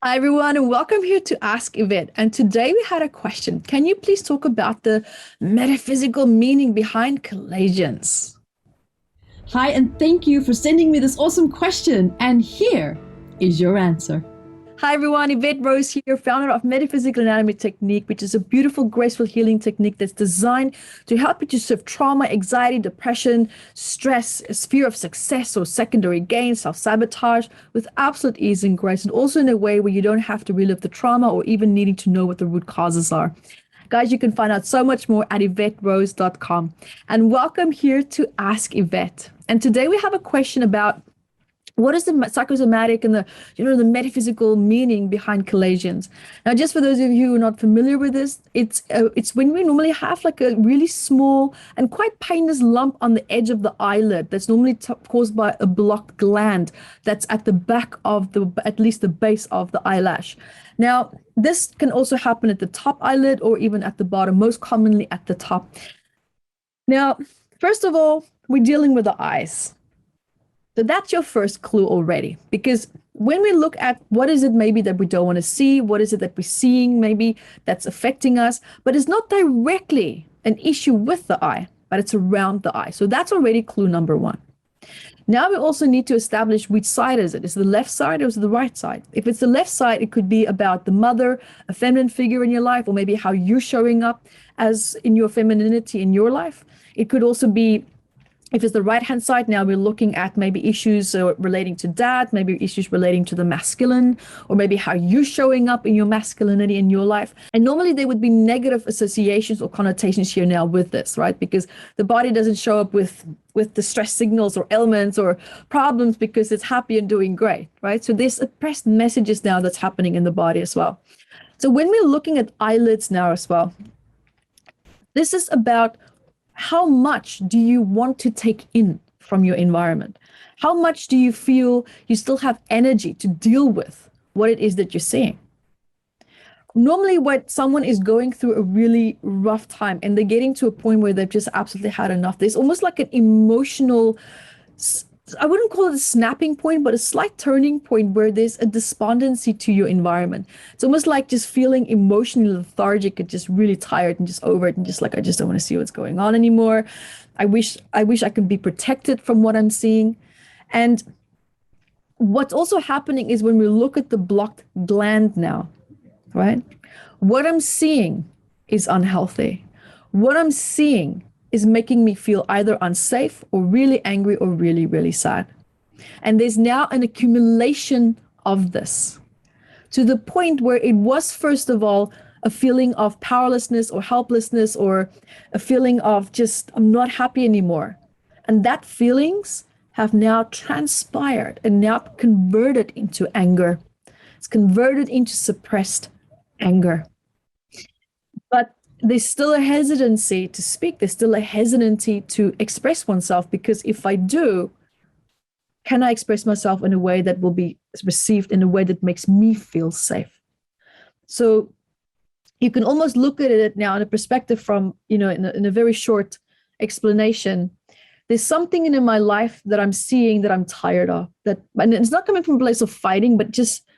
Hi, everyone, and welcome here to Ask Evette. And today we had a question. Can you please talk about the metaphysical meaning behind chalazions? Hi, and thank you for sending me this awesome question. And here is your answer. Hi, everyone. Evette Rose here, founder of Metaphysical Anatomy Technique, which is a beautiful, graceful healing technique that's designed to help you to shift trauma, anxiety, depression, stress, fear of success or secondary gain, self-sabotage with absolute ease and grace, and also in a way where you don't have to relive the trauma or even needing to know what the root causes are. Guys, you can find out so much more at evetterose.com. And welcome here to Ask Evette. And today we have a question about what is the psychosomatic and the metaphysical meaning behind chalazions? Now, just for those of you who are not familiar with this, it's when we normally have like a really small and quite painless lump on the edge of the eyelid that's normally caused by a blocked gland that's at the back of at least the base of the eyelash. Now, this can also happen at the top eyelid or even at the bottom, most commonly at the top. Now, first of all, we're dealing with the eyes. So that's your first clue already, because when we look at what is it maybe that we don't want to see, what is it that we're seeing maybe that's affecting us, but it's not directly an issue with the eye, but it's around the eye. So that's already clue number one. Now we also need to establish which side is it. Is it the left side or is it the right side? If it's the left side, it could be about the mother, a feminine figure in your life, or maybe how you're showing up as in your femininity in your life. It could also be, if it's the right-hand side, now we're looking at maybe issues relating to dad, maybe issues relating to the masculine, or maybe how you're showing up in your masculinity in your life. And normally there would be negative associations or connotations here now with this, right? Because the body doesn't show up with distress signals or ailments or problems because it's happy and doing great, right? So there's suppressed messages now that's happening in the body as well. So when we're looking at eyelids now as well, this is about how much do you want to take in from your environment? How much do you feel you still have energy to deal with what it is that you're seeing? Normally, when someone is going through a really rough time and they're getting to a point where they've just absolutely had enough, there's almost like an emotional, I wouldn't call it a snapping point, but a slight turning point where there's a despondency to your environment. It's almost like just feeling emotionally lethargic and just really tired and just over it and just like, I just don't want to see what's going on anymore. I wish I could be protected from what I'm seeing. And what's also happening is when we look at the blocked gland now, right? What I'm seeing is unhealthy. What I'm seeing is making me feel either unsafe or really angry or really, really sad. And there's now an accumulation of this to the point where it was, first of all, a feeling of powerlessness or helplessness or a feeling of just, I'm not happy anymore. And that feelings have now transpired and now converted into anger. It's converted into suppressed anger. But there's still a hesitancy to speak. There's still a hesitancy to express oneself, because if I do, can I express myself in a way that will be received in a way that makes me feel safe? So you can almost look at it now in a perspective from, in a very short explanation. There's something in my life that I'm seeing that I'm tired of, and it's not coming from a place of fighting, but just,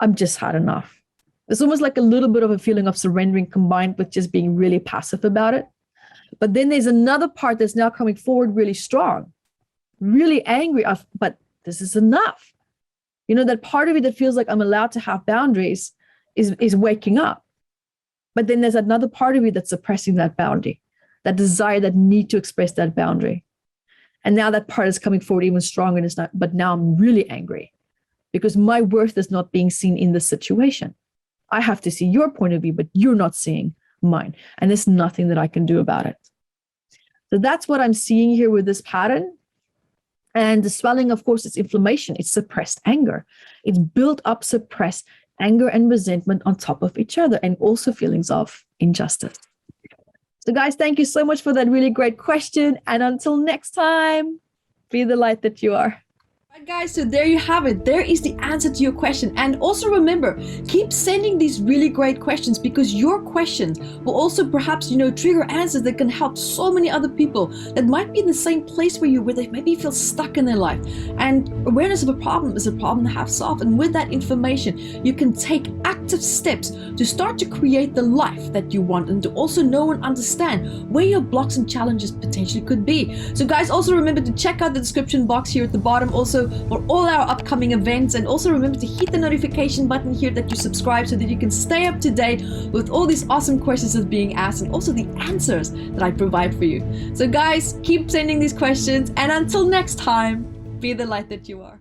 I'm just had enough. It's almost like a little bit of a feeling of surrendering combined with just being really passive about it. But then there's another part that's now coming forward really strong, really angry, but this is enough. That part of it that feels like I'm allowed to have boundaries is waking up. But then there's another part of you that's suppressing that boundary, that desire, that need to express that boundary. And now that part is coming forward even stronger, and it's not, but now I'm really angry because my worth is not being seen in this situation. I have to see your point of view, but you're not seeing mine. And there's nothing that I can do about it. So that's what I'm seeing here with this pattern. And the swelling, of course, it's inflammation. It's suppressed anger. It's built up, suppressed anger and resentment on top of each other, and also feelings of injustice. So guys, thank you so much for that really great question. And until next time, be the light that you are. Guys, so there you have it. There is the answer to your question. And also remember, keep sending these really great questions, because your questions will also perhaps, trigger answers that can help so many other people that might be in the same place where they maybe feel stuck in their life. And awareness of a problem is a problem to have solved. And with that information, you can take active steps to start to create the life that you want, and to also know and understand where your blocks and challenges potentially could be. So guys, also remember to check out the description box here at the bottom also for all our upcoming events, and also remember to hit the notification button here that you subscribe, so that you can stay up to date with all these awesome questions that are being asked, and also the answers that I provide for you. So guys, keep sending these questions, and until next time, be the light that you are.